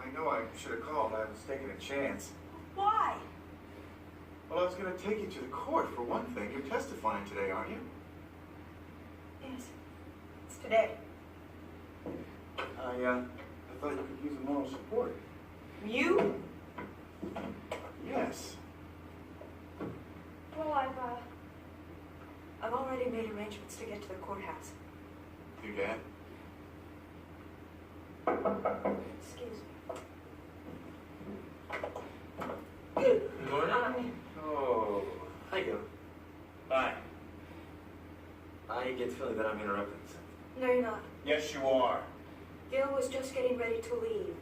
I know I should have called. I was taking a chance. Why? Well, I was going to take you to the court, for one thing. You're testifying today, aren't you? Yes. It's today. I thought you could use a moral support. You? Yes. Well, I've already made arrangements to get to the courthouse. Your dad? Excuse me. Good morning. Oh. Hi, Gil. Hi. I get the feeling that I'm interrupting something. No, you're not. Yes, you are. Gil was just getting ready to leave.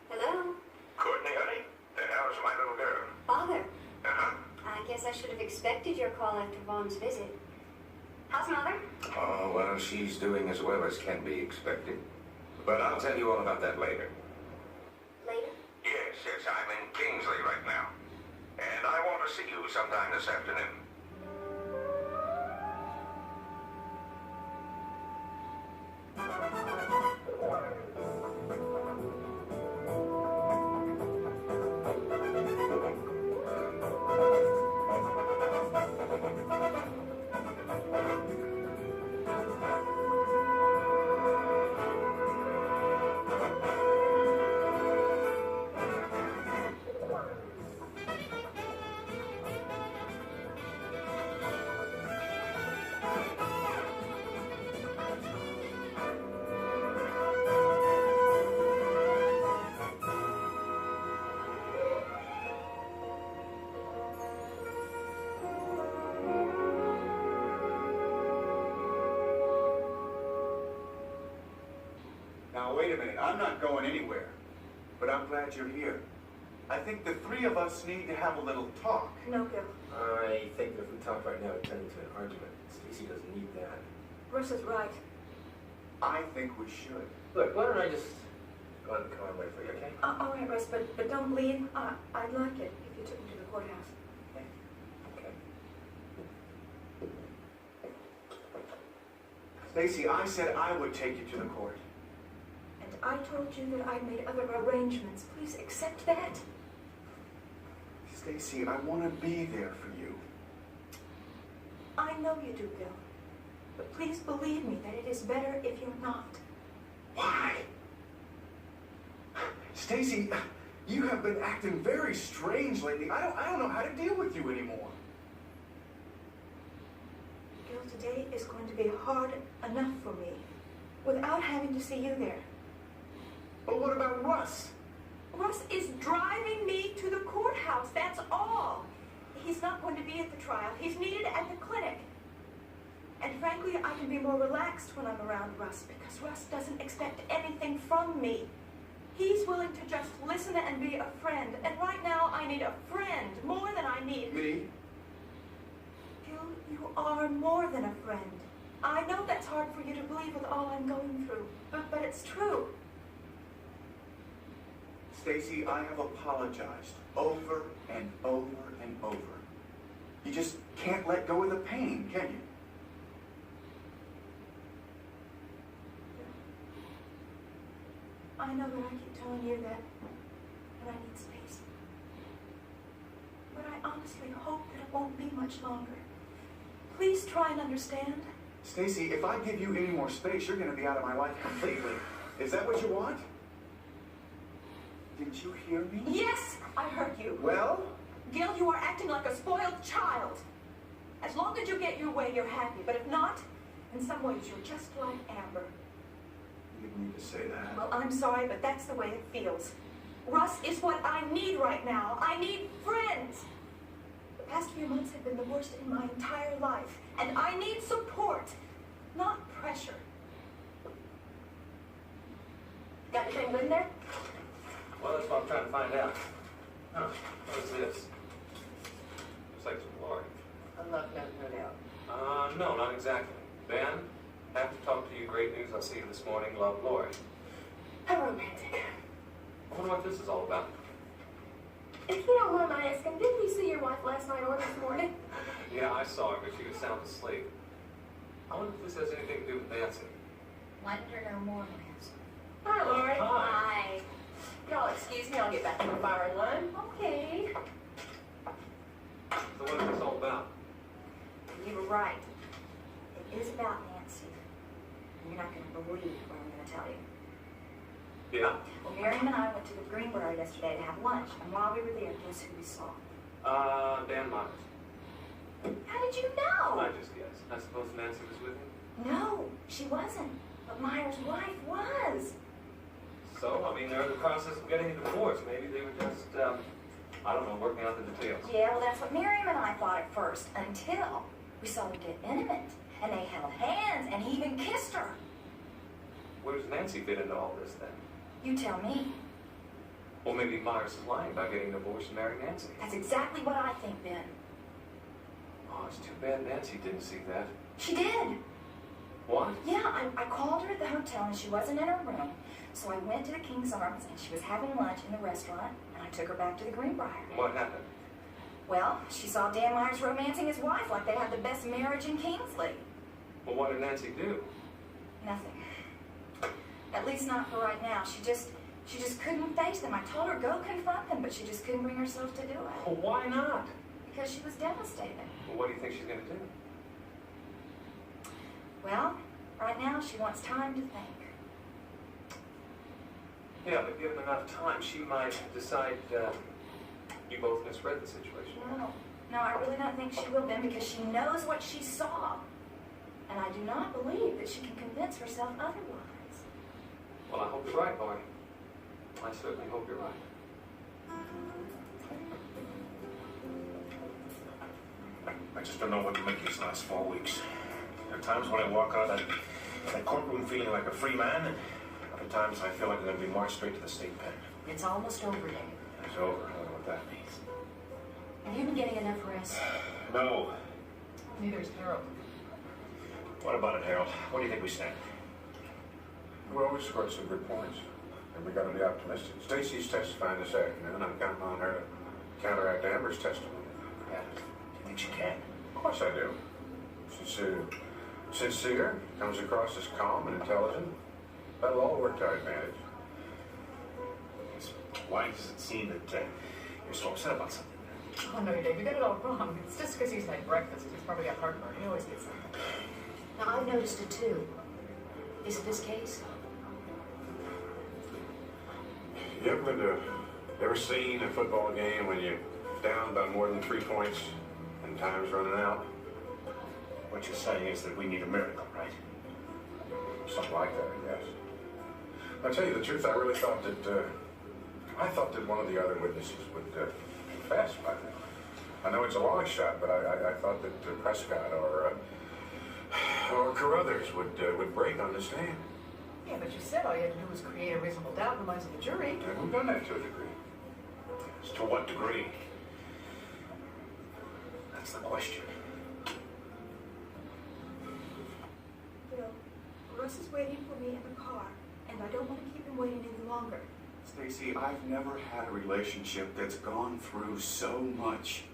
Hello? Courtney, honey? How's my little girl? Father? Uh-huh. I guess I should have expected your call after Vaughn's visit. How's Mother? Oh, well, she's doing as well as can be expected. But I'll tell you all about that later. Later? Yes, I'm in Kingsley right now. And I want to see you sometime this afternoon. Now, wait a minute. I'm not going anywhere. But I'm glad you're here. I think the three of us need to have a little talk. No, Gil. I think that if we talk right now, it'd turn into an argument. Stacy doesn't need that. Russ is right. I think we should. Look, why don't I just go ahead and come and wait for you, okay? All right, Russ, but don't leave. I'd like it if you took me to the courthouse. Okay. Stacy, I said I would take you to the court. And I told you that I'd made other arrangements. Please accept that. Stacy, I want to be there for you. I know you do, Gil. But please believe me that it is better if you're not. Why? Stacy, you have been acting very strange lately. I don't know how to deal with you anymore. Gil, today is going to be hard enough for me without having to see you there. But what about Russ? Russ is driving me to the courthouse, that's all. He's not going to be at the trial. He's needed at the clinic. And frankly, I can be more relaxed when I'm around Russ because Russ doesn't expect anything from me. He's willing to just listen and be a friend. And right now, I need a friend more than I need... Me? Gil, you are more than a friend. I know that's hard for you to believe with all I'm going through, but it's true. Stacy, I have apologized over and over and over. You just can't let go of the pain, can you? I know that I keep telling you that I need space. But I honestly hope that it won't be much longer. Please try and understand. Stacy, if I give you any more space, you're going to be out of my life completely. Is that what you want? Didn't you hear me? Yes, I heard you. Well? Gil, you are acting like a spoiled child. As long as you get your way, you're happy. But if not, in some ways, you're just like Amber. You didn't need to say that. Well, I'm sorry, but that's the way it feels. Russ is what I need right now. I need friends. The past few months have been the worst in my entire life. And I need support, not pressure. Got anything good in there? Well, that's what I'm trying to find out. Huh, what is this? Looks like some Lori. A love note, no doubt. No, not exactly. Ben, have to talk to you. Great news. I'll see you this morning. Love, Lori. How romantic. I wonder what this is all about. If you don't mind my asking, didn't you see your wife last night or this morning? Yeah, I saw her, but she was sound asleep. I wonder if this has anything to do with Nancy. Wonder no more, Lance. Hi, Lori. Hi. Y'all excuse me, I'll get back to the firing line. Okay. So what is this all about? You were right. It is about Nancy. You're not going to believe what I'm going to tell you. Yeah? Well, Miriam and I went to the Greenbrier yesterday to have lunch, and while we were there, guess who we saw? Dan Myers. How did you know? I just guessed. I suppose Nancy was with him? No, she wasn't. But Myers' wife was. So, I mean, they're in the process of getting a divorce. Maybe they were just, I don't know, working out the details. Yeah, well, that's what Miriam and I thought at first, until we saw them get intimate. And they held hands, and he even kissed her. Where does Nancy fit into all this, then? You tell me. Well, maybe Myers is lying about getting divorced and marrying Nancy. That's exactly what I think, Ben. Oh, it's too bad Nancy didn't see that. She did. What? Yeah, I called her at the hotel, and she wasn't in her room. So I went to the King's Arms, and she was having lunch in the restaurant, and I took her back to the Greenbrier. What happened? Well, she saw Dan Myers romancing his wife like they had the best marriage in Kingsley. Well, what did Nancy do? Nothing. At least not for right now. She just couldn't face them. I told her, go confront them, but she just couldn't bring herself to do it. Well, why not? Because she was devastated. Well, what do you think she's going to do? Well, right now she wants time to think. Yeah, but given enough time, she might decide you both misread the situation. No, I really don't think she will, Ben, because she knows what she saw. And I do not believe that she can convince herself otherwise. Well, I hope you're right, Barney. I certainly hope you're right. I just don't know what to make these last 4 weeks. There are times when I walk out of that courtroom feeling like a free man, and other times I feel like I'm going to be marched straight to the state pen. It's almost over, David. It's over. I don't know what that means. Have you been getting enough rest? No. Neither's Harold. What about it, Harold? What do you think we stand? Well, we scored some good points, and we got to be optimistic. Stacy's testifying this afternoon. I'm counting on her to counteract Amber's testimony. Yeah. Do you think she can? Of course I do. She's sincere, comes across as calm and intelligent. That'll all work to our advantage. Why does it seem that you're so upset about something? Oh, no, Dave, you got it all wrong. It's just because he's had breakfast. He's probably got heartburn. He always gets something. Now, I've noticed it too. Is it this case? You ever seen a football game when you're down by more than 3 points and time's running out? What you're saying is that we need a miracle, right? Something like that, I guess. I'll tell you the truth, I really thought that one of the other witnesses would confess by now. I know it's a long shot, but I thought that Prescott or Carruthers would break on the stand. Yeah, but you said all you had to do was create a reasonable doubt in the minds of the jury. And we've done that to a degree. As to what degree? That's the question. Bill, Russ is waiting for me in the car, and I don't want to keep him waiting any longer. Stacy, I've never had a relationship that's gone through so much.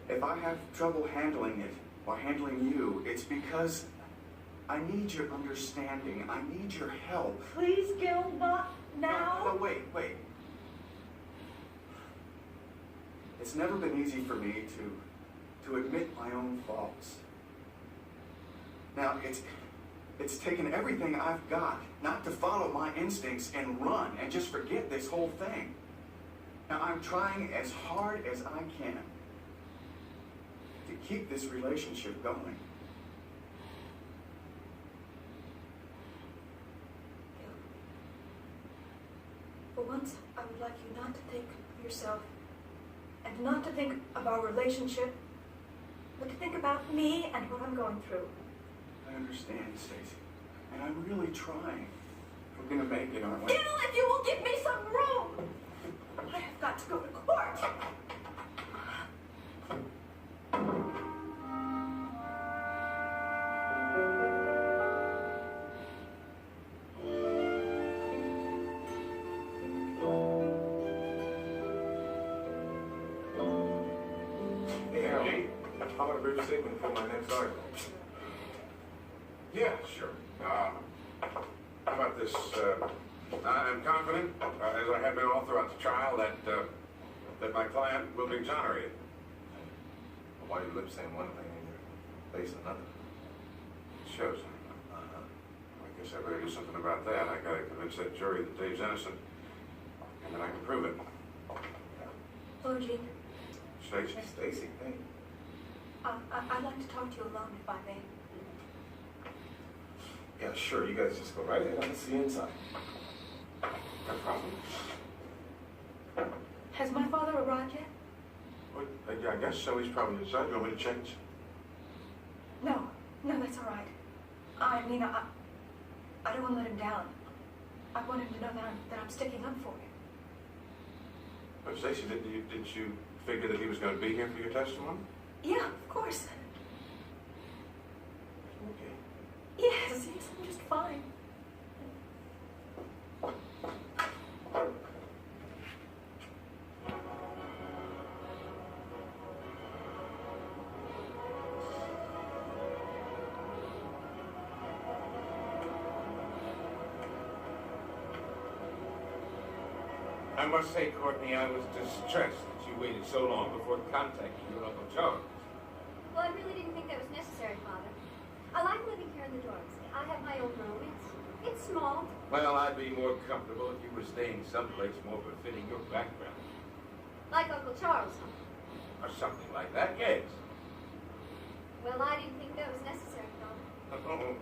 If I have trouble handling it or handling you, it's because I need your understanding. I need your help. Please, Gil, not now. No, wait. It's never been easy for me to admit my own faults. Now, it's taken everything I've got not to follow my instincts and run and just forget this whole thing. Now, I'm trying as hard as I can to keep this relationship going. For once, I would like you not to think of yourself and not to think of our relationship, but to think about me and what I'm going through. I understand, Stacy, and I'm really trying. We're gonna make it, aren't we? Gil, if you will give me some room! I have got to go to court. Hey, Harold, I'm going to be receiving for my next article. Yeah, sure. How about this? I'm confident, as I have been all throughout the trial, that my client will be exonerated. Why are your lips saying one thing and your face another? It shows. I guess I better do something about that. I gotta convince that jury that Dave's innocent, and then I can prove it. Hello, Gene. Stacy? Stacy, hey. I'd like to talk to you alone, if I may. Yeah, sure. You guys just go right ahead. I can see you inside. No problem. Has my father arrived yet? Well, yeah, I guess so. He's probably inside. You want me to change? No, that's all right. I mean, I don't want to let him down. I want him to know that I'm sticking up for him. But Stacy, didn't you figure that he was going to be here for your testimony? Yeah, of course. Okay. Yes, I'm just fine. I must say, Courtney, I was distressed that you waited so long before contacting your Uncle Charles. Well, I really didn't think that was necessary, Father. I like living here in the dorms. I have my own room. It's small. Well, I'd be more comfortable if you were staying someplace more befitting your background. Like Uncle Charles. Or something like that, yes. Well, I didn't think that was necessary, Father.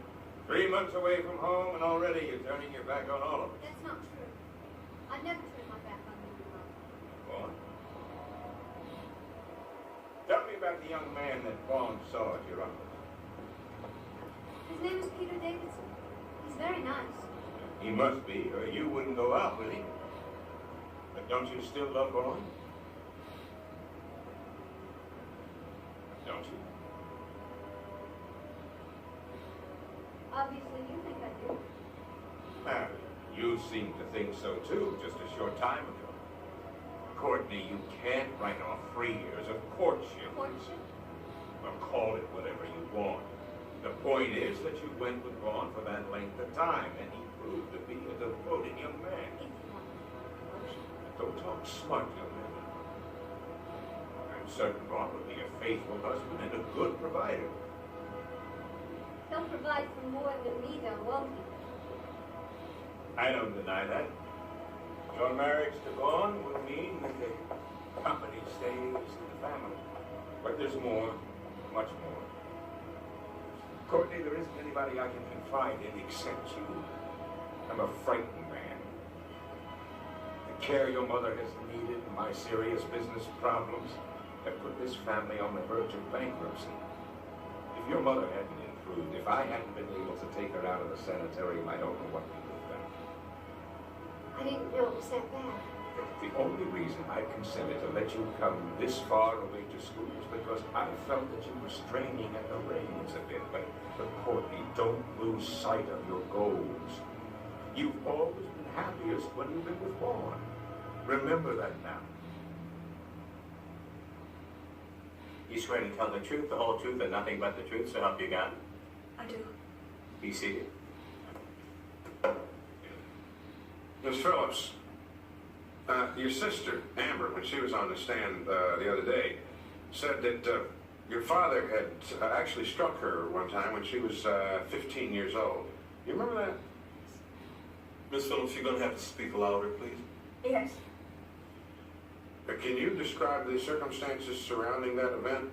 3 months away from home and already you're turning your back on all of us. That's not true. I never turned my back on you, Father. Go on. Tell me about the young man that Vaughn saw at your uncle's. His name is Peter Davidson. He's very nice. He must be, or you wouldn't go out with him. But don't you still love Vaughn? Don't you? Obviously, you think I do. Well, you seem to think so too, just a short time ago. Courtney, you can't write off 3 years of courtship. Courtship? Well, call it whatever you want. The point is that you went with Vaughn for that length of time, and he proved to be a devoted young man. If you want courtship. Don't talk smart, young man. I'm certain Vaughn will be a faithful husband and a good provider. He'll provide for more than me, though, won't he? I don't deny that. Your marriage to Vaughn would mean that the company stays in the family. But there's more, much more. Courtney, there isn't anybody I can confide in except you. I'm a frightened man. The care your mother has needed and my serious business problems have put this family on the verge of bankruptcy. If your mother hadn't improved, if I hadn't been able to take her out of the sanitarium, I don't know what we would have done. I didn't know it was that bad. The only reason I consented to let you come this far away to school was because I felt that you were straining at the reins a bit. But Courtney, don't lose sight of your goals. You've always been happiest when you've been with Vaughn. Remember that now. You swear to tell the truth, the whole truth, and nothing but the truth, so help you God? I do. Be seated. Miss Phillips, your sister, Amber, when she was on the stand the other day, said that your father had actually struck her one time when she was 15 years old. You remember that? Miss Phillips, you're going to have to speak louder, please. Yes. Can you describe the circumstances surrounding that event?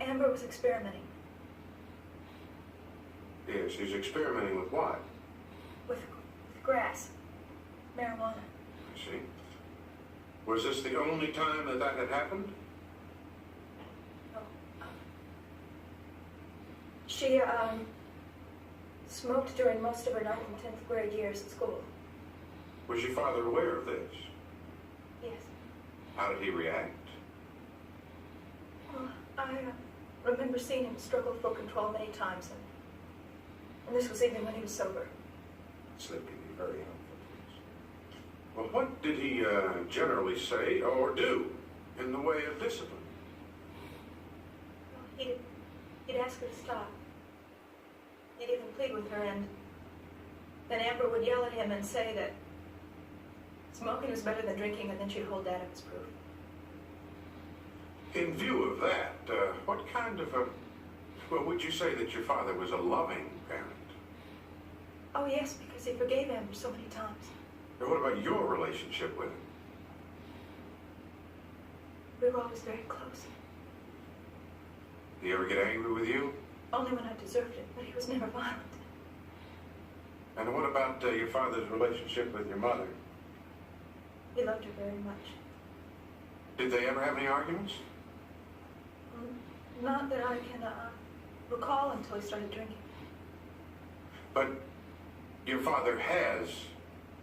Amber was experimenting Yes, she's experimenting with what? with grass, marijuana. I see. Was this the only time that that had happened? No. She smoked during most of her 9th and 10th grade years at school. Was your father aware of this? Yes. How did he react? Well, I remember seeing him struggle for control many times, and this was even when he was sober. Sleep can be very helpful. Well, what did he generally say or do in the way of discipline? He'd ask her to stop, He'd even plead with her, and then Amber would yell at him and say that smoking was better than drinking, and then she'd hold that up as proof. In view of that, what kind of a... Well, would you say that your father was a loving parent? Oh, yes, because he forgave Amber so many times. And what about your relationship with him? We were always very close. Did he ever get angry with you? Only when I deserved it, but he was never violent. And what about your father's relationship with your mother? He loved her very much. Did they ever have any arguments? Not that I can recall until he started drinking. But your father has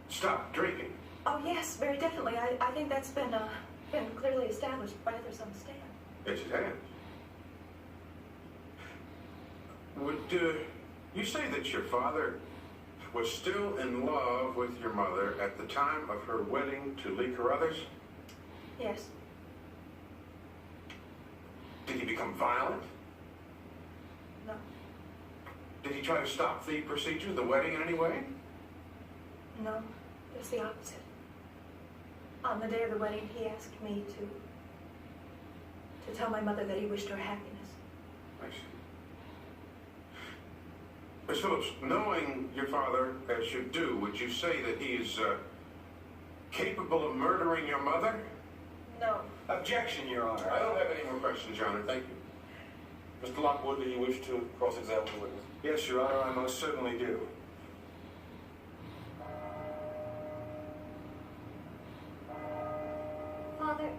stopped drinking. Oh, yes, very definitely. I think that's been clearly established by others on the stand. Yes, it has. Would you say that your father was still in love with your mother at the time of her wedding to Lee Carruthers? Yes. Did he become violent? No. Did he try to stop the procedure, the wedding, in any way? No, just the opposite. On the day of the wedding, he asked me to tell my mother that he wished her happiness. I see. Miss Phillips, knowing your father as you do, would you say that he is capable of murdering your mother? No. Objection, Your Honor. I don't have any more questions, Your Honor. Thank you. Mr. Lockwood, do you wish to cross-examine the witness? Yes, Your Honor, I most certainly do. Father,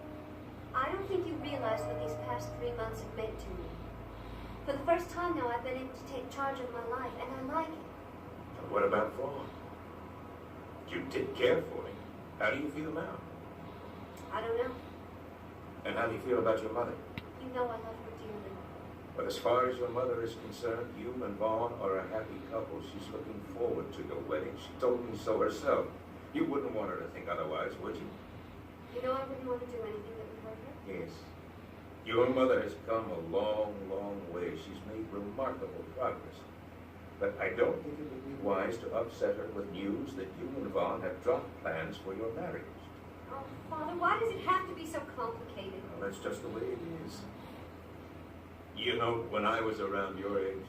I don't think you realize what these past 3 months have meant to me. For the first time now, I've been able to take charge of my life, and I like it. What about Vaughn? You did care for him. How do you feel now? I don't know. And how do you feel about your mother? You know I love her dearly. But as far as your mother is concerned, you and Vaughn are a happy couple. She's looking forward to your wedding. She told me so herself. You wouldn't want her to think otherwise, would you? You know I wouldn't want to do anything that would hurt her. Yes. Your mother has come a long, long way. She's made remarkable progress. But I don't think it would be wise to upset her with news that you and Vaughn have dropped plans for your marriage. Oh, Father, why does it have to be so complicated? Well, that's just the way it is. You know, when I was around your age,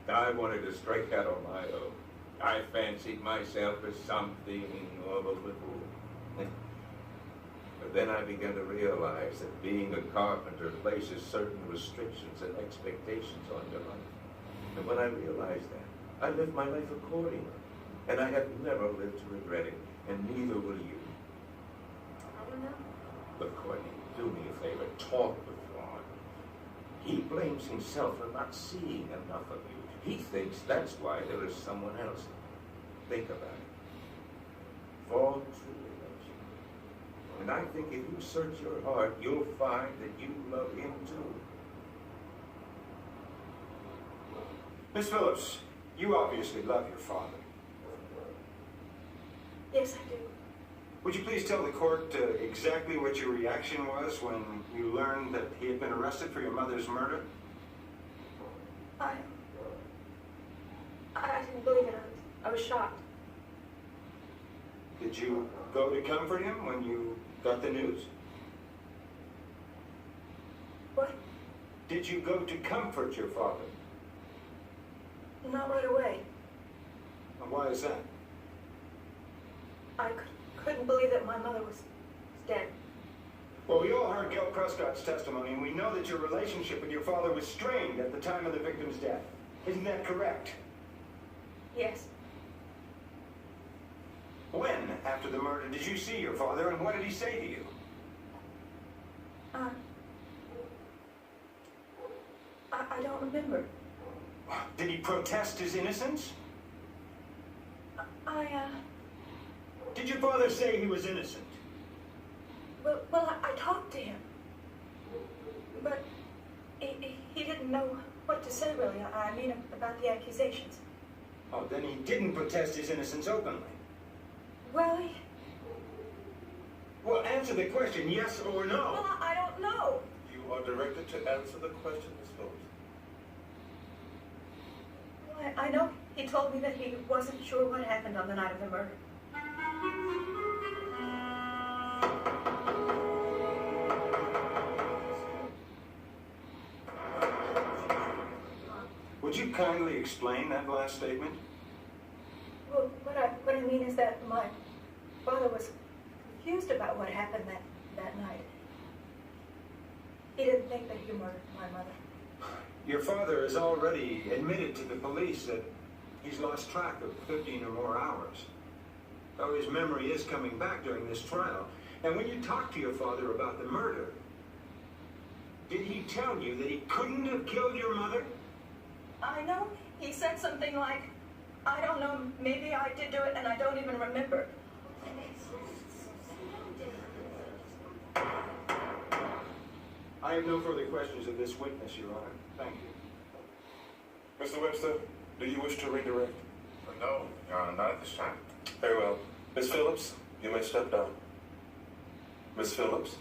I wanted to strike out on my own. I fancied myself as something of a little. But then I began to realize that being a carpenter places certain restrictions and expectations on your life. And when I realized that, I lived my life accordingly. And I have never lived to regret it, and neither will you. I don't know. But Courtney, do me a favor, talk with Vaughn. He blames himself for not seeing enough of you. He thinks that's why there is someone else. Think about it. Vaughn truly loves you. And I think if you search your heart, you'll find that you love him too. Miss Phillips, you obviously love your father. Yes, I do. Would you please tell the court exactly what your reaction was when you learned that he had been arrested for your mother's murder? I didn't believe it. I was shocked. Did you go to comfort him when you got the news? What? Did you go to comfort your father? Not right away. And why is that? I couldn't believe that my mother was dead. Well, we all heard Gil Prescott's testimony, and we know that your relationship with your father was strained at the time of the victim's death. Isn't that correct? Yes. When, after the murder, did you see your father, and what did he say to you? I don't remember. Did he protest his innocence? Did your father say he was innocent? Well, I talked to him. But he didn't know what to say, really. I mean, about the accusations. Oh, then he didn't protest his innocence openly. Well, Well, answer the question, yes or no. Well, I don't know. You are directed to answer the question, Miss Phillips. Well, I know he told me that he wasn't sure what happened on the night of the murder. Would you kindly explain that last statement? Well, what I mean is that my father was confused about what happened that night. He didn't think that he murdered my mother. Your father has already admitted to the police that he's lost track of 15 or more hours. Though his memory is coming back during this trial. And when you talked to your father about the murder, did he tell you that he couldn't have killed your mother? I know he said something like, I don't know, maybe I did do it and I don't even remember. I have no further questions of this witness, Your Honor. Thank you. Mr. Webster, do you wish to redirect? No, Your Honor, not at this time. Very well. Miss Phillips, you may step down. Miss Phillips?